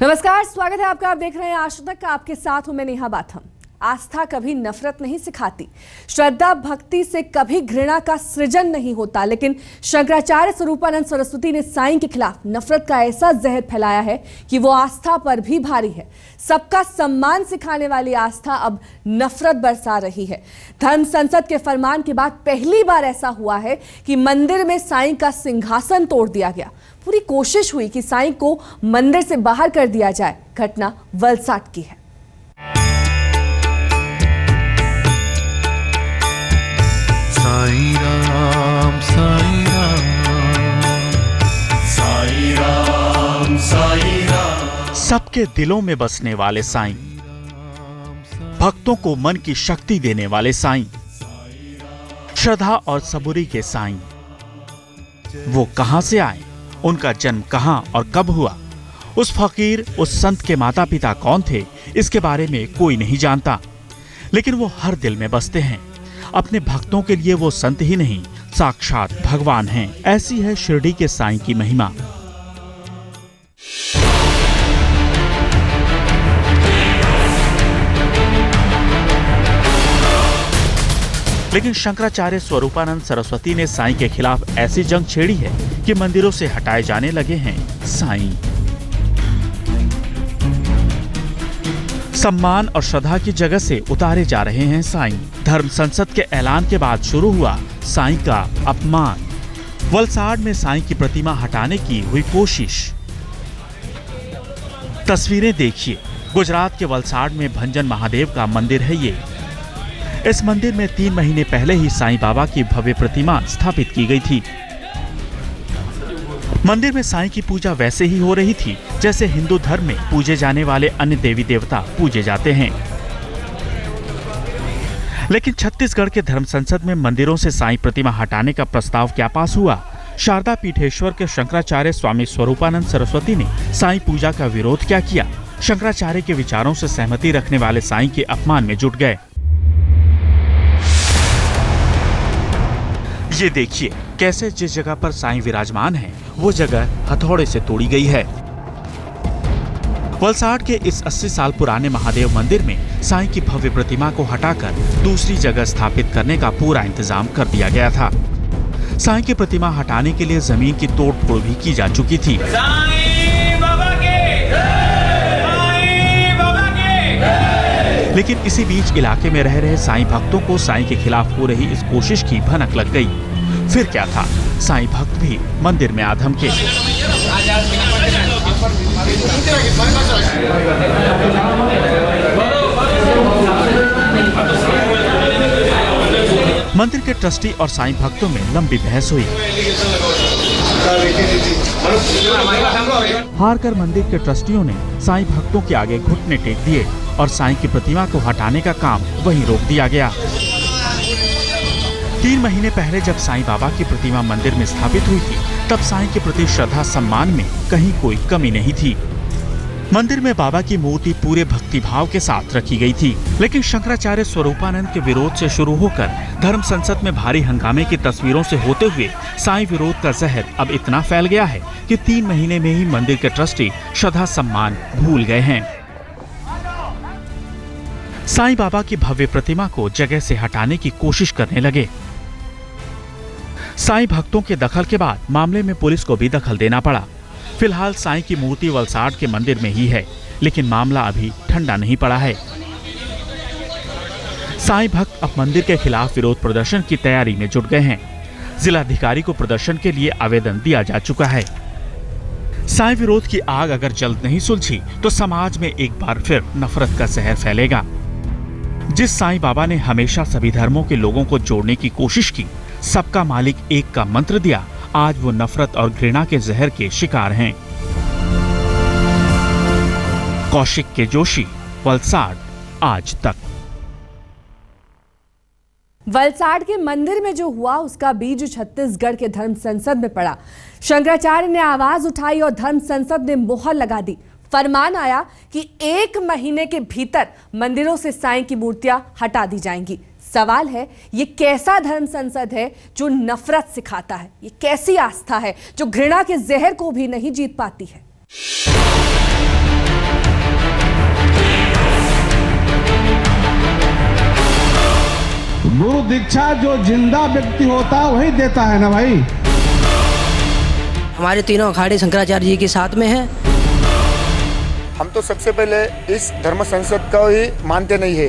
नमस्कार, स्वागत है आपका। आप देख रहे हैं आज तक। आपके साथ हूं मैं नेहा बाथम। आस्था कभी नफरत नहीं सिखाती, श्रद्धा भक्ति से कभी घृणा का सृजन नहीं होता। लेकिन शंकराचार्य स्वरूपानंद सरस्वती ने साईं के खिलाफ नफरत का ऐसा जहर फैलाया है कि वो आस्था पर भी भारी है। सबका सम्मान सिखाने वाली आस्था अब नफरत बरसा रही है। धर्म संसद के फरमान के बाद पहली बार ऐसा हुआ है कि मंदिर में साईं का सिंहासन तोड़ दिया गया। पूरी कोशिश हुई कि साईं को मंदिर से बाहर कर दिया जाए। घटना वलसाड की है। साईं राम साईं राम साईं राम साईं राम। सबके दिलों में बसने वाले साईं, भक्तों को मन की शक्ति देने वाले साईं, श्रद्धा और सबूरी के साईं। वो कहां से आए, उनका जन्म कहां और कब हुआ, उस फकीर, उस संत के माता पिता कौन थे, इसके बारे में कोई नहीं जानता। लेकिन वो हर दिल में बसते हैं। अपने भक्तों के लिए वो संत ही नहीं, साक्षात भगवान हैं। ऐसी है शिरडी के साईं की महिमा। लेकिन शंकराचार्य स्वरूपानंद सरस्वती ने साईं के खिलाफ ऐसी जंग छेड़ी है कि मंदिरों से हटाए जाने लगे हैं साईं। सम्मान और श्रद्धा की जगह से उतारे जा रहे हैं साईं। धर्म संसद के ऐलान के बाद शुरू हुआ साईं का अपमान। वलसाड में साईं की प्रतिमा हटाने की हुई कोशिश। तस्वीरें देखिए। गुजरात के वलसाड में भंजन महादेव का मंदिर है ये। इस मंदिर में 3 महीने पहले ही साईं बाबा की भव्य प्रतिमा स्थापित की गई थी। मंदिर में साईं की पूजा वैसे ही हो रही थी जैसे हिंदू धर्म में पूजे जाने वाले अन्य देवी देवता पूजे जाते हैं। लेकिन छत्तीसगढ़ के धर्म संसद में मंदिरों से साईं प्रतिमा हटाने का प्रस्ताव क्या पास हुआ? शारदा पीठेश्वर के शंकराचार्य स्वामी स्वरूपानंद सरस्वती ने साईं पूजा का विरोध क्या किया? शंकराचार्य के विचारों से सहमति रखने वाले साईं के अपमान में जुट गए। ये देखिए कैसे जिस जगह पर साईं विराजमान है वो जगह हथौड़े से तोड़ी गई है। वलसाड के इस 80 साल पुराने महादेव मंदिर में साईं की भव्य प्रतिमा को हटाकर दूसरी जगह स्थापित करने का पूरा इंतजाम कर दिया गया था। साईं की प्रतिमा हटाने के लिए जमीन की तोड़-फोड़ भी की जा चुकी थी। लेकिन इसी बीच इलाके में रह रहे साईं भक्तों को साईं के खिलाफ हो रही इस कोशिश की भनक लग गई। फिर क्या था, साईं भक्त भी मंदिर में आ धमके। मंदिर के ट्रस्टी और साईं भक्तों में लंबी बहस हुई। हारकर मंदिर के ट्रस्टियों ने साईं भक्तों के आगे घुटने टेक दिए और साईं की प्रतिमा को हटाने का काम वहीं रोक दिया गया। 3 महीने पहले जब साईं बाबा की प्रतिमा मंदिर में स्थापित हुई थी, तब साईं के प्रति श्रद्धा सम्मान में कहीं कोई कमी नहीं थी। मंदिर में बाबा की मूर्ति पूरे भक्तिभाव के साथ रखी गई थी। लेकिन शंकराचार्य स्वरूपानंद के विरोध से शुरू होकर धर्म संसद में भारी हंगामे की तस्वीरों से होते हुए साईं विरोध का जहर अब इतना फैल गया है कि 3 महीने में ही मंदिर के ट्रस्टी श्रद्धा सम्मान भूल गए हैं। साईं बाबा की भव्य प्रतिमा को जगह से हटाने की कोशिश करने लगे। साईं भक्तों के दखल के बाद मामले में पुलिस को भी दखल देना पड़ा। फिलहाल साईं की मूर्ति वलसाड के मंदिर में ही है, लेकिन मामला अभी ठंडा नहीं पड़ा है। साईं भक्त अब मंदिर के खिलाफ विरोध प्रदर्शन की तैयारी में जुट गए हैं। जिलाधिकारी को प्रदर्शन के लिए आवेदन दिया जा चुका है। साईं विरोध की आग अगर जल्द नहीं सुलझी तो समाज में एक बार फिर नफरत का जहर फैलेगा। जिस साईं बाबा ने हमेशा सभी धर्मों के लोगों को जोड़ने की कोशिश की, सबका मालिक एक का मंत्र दिया, आज वो नफरत और घृणा के जहर के शिकार हैं। कौशिक के जोशी, वलसाड, आज तक। वलसाड के मंदिर में जो हुआ उसका बीज छत्तीसगढ़ के धर्म संसद में पड़ा। शंकराचार्य ने आवाज उठाई और धर्म संसद ने मोहर लगा दी। फरमान आया कि 1 महीने के भीतर मंदिरों से साईं की मूर्तियां हटा दी जाएंगी। सवाल है, ये कैसा धर्म संसद है जो नफरत सिखाता है? ये कैसी आस्था है जो घृणा के जहर को भी नहीं जीत पाती है? दीक्षा जो जिंदा व्यक्ति होता है वही देता है ना भाई। हमारे तीनों अखाड़े शंकराचार्य जी के साथ में है। हम तो सबसे पहले इस धर्म संसद को ही मानते नहीं है।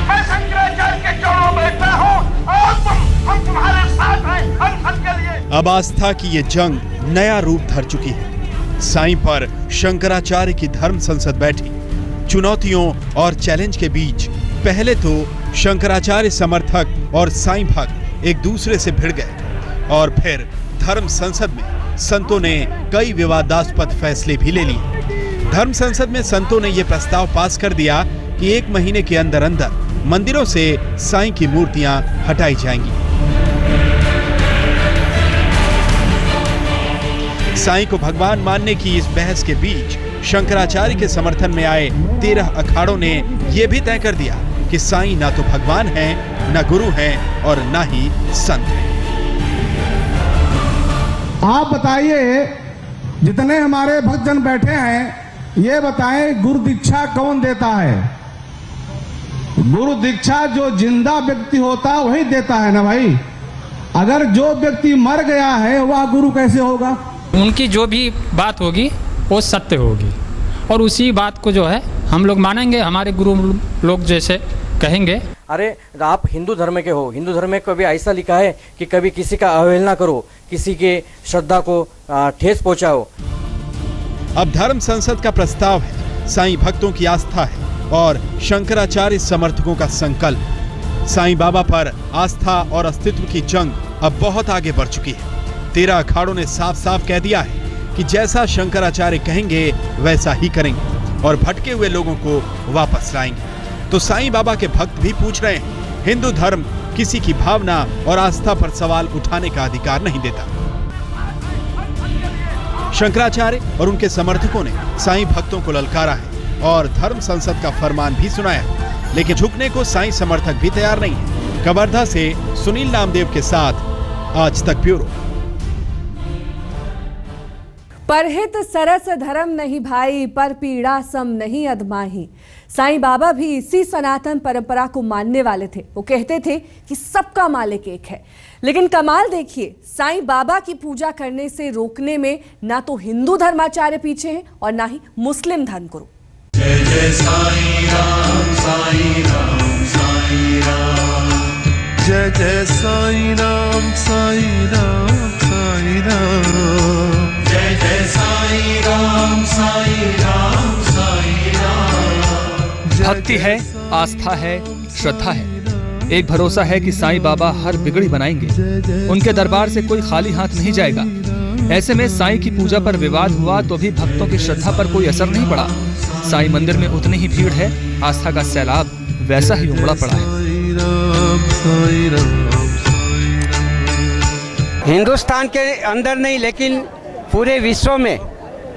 मैं शंकराचार्य के चरणों में बैठा हूँ और हम तुम्हारे साथ हैं, हम सबके लिए। अब आस्था की ये जंग नया रूप धर चुकी है। साईं पर शंकराचार्य की धर्म संसद बैठी। चुनौतियों और चैलेंज के बीच पहले तो शंकराचार्य समर्थक और साईं भक्त एक दूसरे से भिड़ गए और फिर धर्म संसद में संतों ने कई विवादास्पद फैसले भी ले लिए। धर्म संसद में संतों ने यह प्रस्ताव पास कर दिया कि 1 महीने के अंदर अंदर मंदिरों से साईं की मूर्तियां हटाई जाएंगी। साईं को भगवान मानने की इस बहस के बीच शंकराचार्य के समर्थन में आए 13 अखाड़ों ने यह भी तय कर दिया कि साईं ना तो भगवान हैं, ना गुरु हैं और ना ही संत हैं। आप बताइए, जितने हमारे भक्तजन बैठे हैं, ये बताएं गुरु दीक्षा कौन देता है? गुरु दीक्षा जो जिंदा व्यक्ति होता है वही देता है ना भाई। अगर जो व्यक्ति मर गया है वह गुरु कैसे होगा? उनकी जो भी बात होगी वो सत्य होगी और उसी बात को जो है हम लोग मानेंगे। हमारे गुरु लोग जैसे कहेंगे। अरे आप हिंदू धर्म के हो, हिंदू धर्म में कभी ऐसा लिखा है कि कभी किसी का अवहेलना करो, किसी के श्रद्धा को ठेस पहुंचाओ। अब धर्म संसद का प्रस्ताव है, साईं भक्तों की आस्था है और शंकराचार्य समर्थकों का संकल्प। साईं बाबा पर आस्था और अस्तित्व की जंग अब बहुत आगे बढ़ चुकी है। 13 अखाड़ों ने साफ साफ कह दिया है कि जैसा शंकराचार्य कहेंगे वैसा ही करेंगे और भटके हुए लोगों को वापस लाएंगे। तो साईं बाबा के भक्त भी पूछ रहे हैं, हिंदू धर्म किसी की भावना और आस्था पर सवाल उठाने का अधिकार नहीं देता। शंकराचार्य और उनके समर्थकों ने साईं भक्तों को ललकारा है और धर्म संसद का फरमान भी सुनाया, लेकिन झुकने को साईं समर्थक भी तैयार नहीं है। कवर्धा से सुनील नामदेव के साथ आज तक ब्यूरो। परहित सरस धर्म नहीं भाई, पर पीड़ा सम नहीं अधमाही। साईं बाबा भी इसी सनातन परंपरा को मानने वाले थे। वो कहते थे कि सबका मालिक एक है। लेकिन कमाल देखिए, साईं बाबा की पूजा करने से रोकने में ना तो हिंदू धर्माचार्य पीछे हैं और ना ही मुस्लिम धर्मगुरु। जय जय साईं राम साईं राम साईं राम। जय जय साईं राम साईं राम साईं राम। जय जय साईं राम साईं राम साईं राम। भक्ति है, आस्था है, श्रद्धा है। एक भरोसा है कि साईं बाबा हर बिगड़ी बनाएंगे। उनके दरबार से कोई खाली हाथ नहीं जाएगा। ऐसे में साईं की पूजा पर विवाद हुआ तो भी भक्तों की श्रद्धा पर कोई असर नहीं पड़ा। साईं मंदिर में उतनी ही भीड़ है, आस्था का सैलाब वैसा ही उमड़ा पड़ा है। हिंदुस्तान के अंदर नहीं लेकिन पूरे विश्व में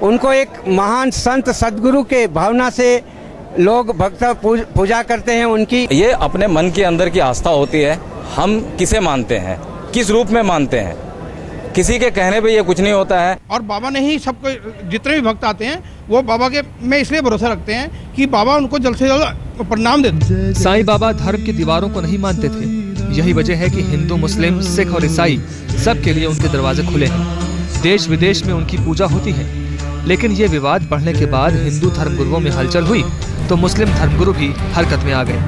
उनको एक महान संत सदगुरु के भावना से लोग भक्त पूजा करते हैं उनकी। ये अपने मन के अंदर की आस्था होती है। हम किसे मानते हैं, किस रूप में मानते हैं, किसी के कहने पे ये कुछ नहीं होता है। और बाबा ने ही सबको, जितने भी भक्त आते हैं वो बाबा के में इसलिए भरोसा रखते हैं कि बाबा उनको जल्द से जल्द प्रणाम देते। साईं बाबा धर्म की दीवारों को नहीं मानते थे। यही वजह है कि हिंदू, मुस्लिम, सिख और ईसाई सबके लिए उनके दरवाजे खुले हैं। देश विदेश में उनकी पूजा होती है। लेकिन ये विवाद बढ़ने के बाद हिंदू धर्मगुरुओं में हलचल हुई तो मुस्लिम धर्मगुरु भी हरकत में आ गए।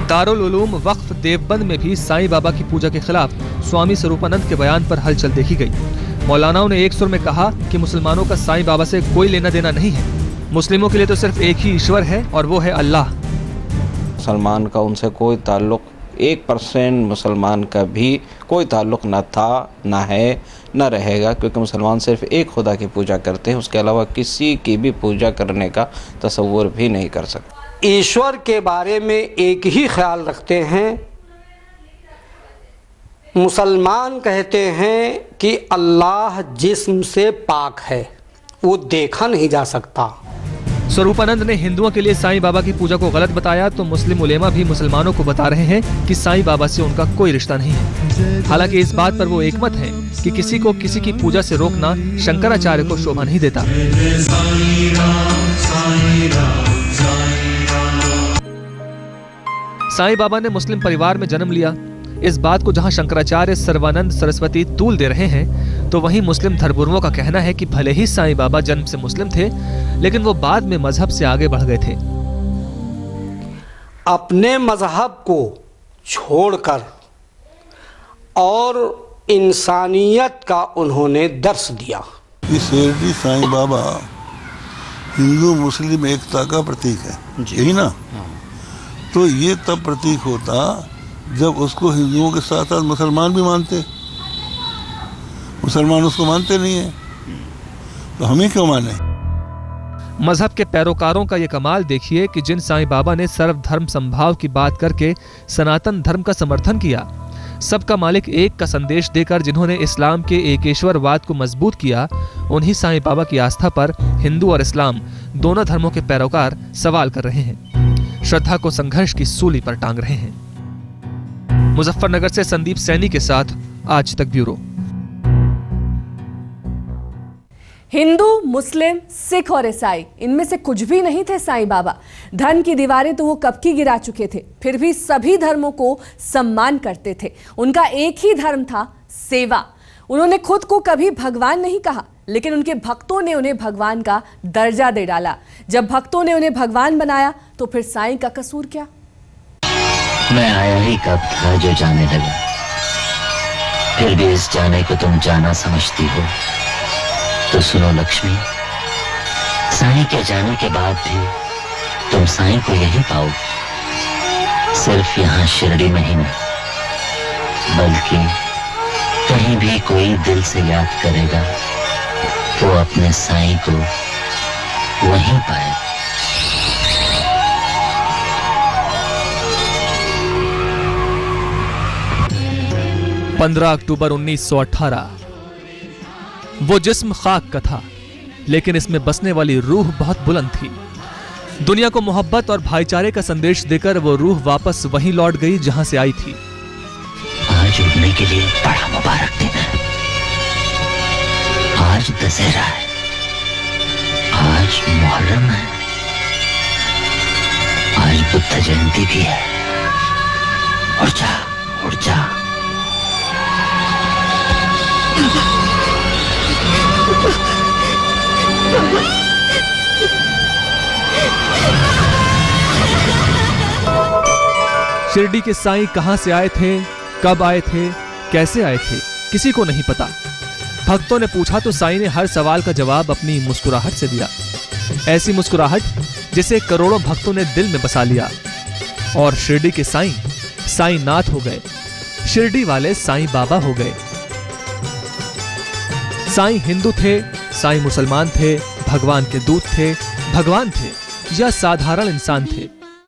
दारुल उलूम वक्फ देवबंद में भी साईं बाबा की पूजा के खिलाफ स्वामी स्वरूपानंद के बयान पर हलचल देखी गई। मौलानाओं ने एक सुर में कहा कि मुसलमानों का साईं बाबा से कोई लेना देना नहीं है। मुस्लिमों के लिए तो सिर्फ एक ही ईश्वर है और वो है अल्लाह। मुसलमान का उनसे कोई ताल्लुक, 1% मुसलमान का भी कोई ताल्लुक न था, न है, न रहेगा, क्योंकि मुसलमान सिर्फ एक खुदा की पूजा करते हैं। उसके अलावा किसी की भी पूजा करने का तसव्वुर भी नहीं कर सकते। ईश्वर के बारे में एक ही ख्याल रखते हैं। मुसलमान कहते हैं कि अल्लाह जिस्म से पाक है, वो देखा नहीं जा सकता। स्वरूपानंद ने हिंदुओं के लिए साईं बाबा की पूजा को गलत बताया तो मुस्लिम उलेमा भी मुसलमानों को बता रहे हैं कि साईं बाबा से उनका कोई रिश्ता नहीं है। हालांकि इस बात पर वो एकमत है कि किसी को किसी की पूजा से रोकना शंकराचार्य को शोभा नहीं देता। साईं बाबा ने मुस्लिम परिवार में जन्म लिया। इस बात को जहां शंकराचार्य सर्वानंद सरस्वती तूल दे रहे हैं, तो वहीं मुस्लिम धर्मगुरुओं का कहना है कि भले ही साईं बाबा जन्म से मुस्लिम थे, लेकिन वो बाद में मजहब से आगे बढ़ गए थे। अपने मजहब को छोड़कर और इंसानियत का उन्होंने दर्श दिया। शिरडी साईं बाबा हिंदू मुस्लिम एकता का प्रतीक है, यही ना? तो ये तब प्रतीक होता जब उसको हिंदुओं के साथ साथ मुसलमान भी मानते। मुसलमान उसको मानते नहीं है, तो हमें क्यों माने? मजहब के पैरोकारों का ये कमाल देखिए कि जिन साईं बाबा ने सर्वधर्म संभाव की बात करके सनातन धर्म का समर्थन किया, सबका मालिक एक का संदेश देकर जिन्होंने इस्लाम के एकेश्वरवाद को मजबूत किया, उन्हीं साईं बाबा की आस्था पर हिंदू और इस्लाम दोनों धर्मों के पैरोकार सवाल कर रहे हैं, श्रद्धा को संघर्ष की सूली पर टांग रहे हैं। मुजफ्फरनगर से संदीप सैनी के साथ आज तक ब्यूरो। हिंदू, मुस्लिम, सिख और ईसाई, इनमें से कुछ भी नहीं थे साईं बाबा। धर्म की दीवारें तो वो कब की गिरा चुके थे, फिर भी सभी धर्मों को सम्मान करते थे। उनका एक ही धर्म था, सेवा। उन्होंने खुद को कभी भगवान नहीं कहा, लेकिन उनके भक्तों ने उन्हें भगवान का दर्जा दे डाला। जब भक्तों ने उन्हें भगवान बनाया, तो फिर साईं का कसूर क्या? मैं आया ही कब था जो जाने लगा, फिर भी इस जाने को तुम जाना समझती हो। तो सुनो लक्ष्मी, साईं के जाने के बाद भी तुम साईं को यही पाओगे, सिर्फ यहाँ शिरडी में ही नहीं, बल्कि कहीं भी कोई दिल से याद करेगा तो अपने साईं को वहीं पाएगा। 15 अक्टूबर 1918। वो जिस्म खाक का था, लेकिन इसमें बसने वाली रूह बहुत बुलंद थी। दुनिया को मोहब्बत और भाईचारे का संदेश देकर वो रूह वापस वहीं लौट गई जहां से आई थी। आज उड़ने के लिए बड़ा मुबारक दिन है। आज दशहरा है, आज मुहर्रम है, आज बुद्ध जयंती भी है। उड़ जा, उड़ जा। शिरडी के साईं कहां से आए थे, कब आए थे, कैसे आए थे, किसी को नहीं पता। भक्तों ने पूछा तो साईं ने हर सवाल का जवाब अपनी मुस्कुराहट से दिया। ऐसी मुस्कुराहट जिसे करोड़ों भक्तों ने दिल में बसा लिया। और शिरडी के साईं साईं नाथ हो गए, शिरडी वाले साईं बाबा हो गए। साईं हिंदू थे, साईं मुसलमान थे, भगवान के दूत थे, भगवान थे या साधारण इंसान थे,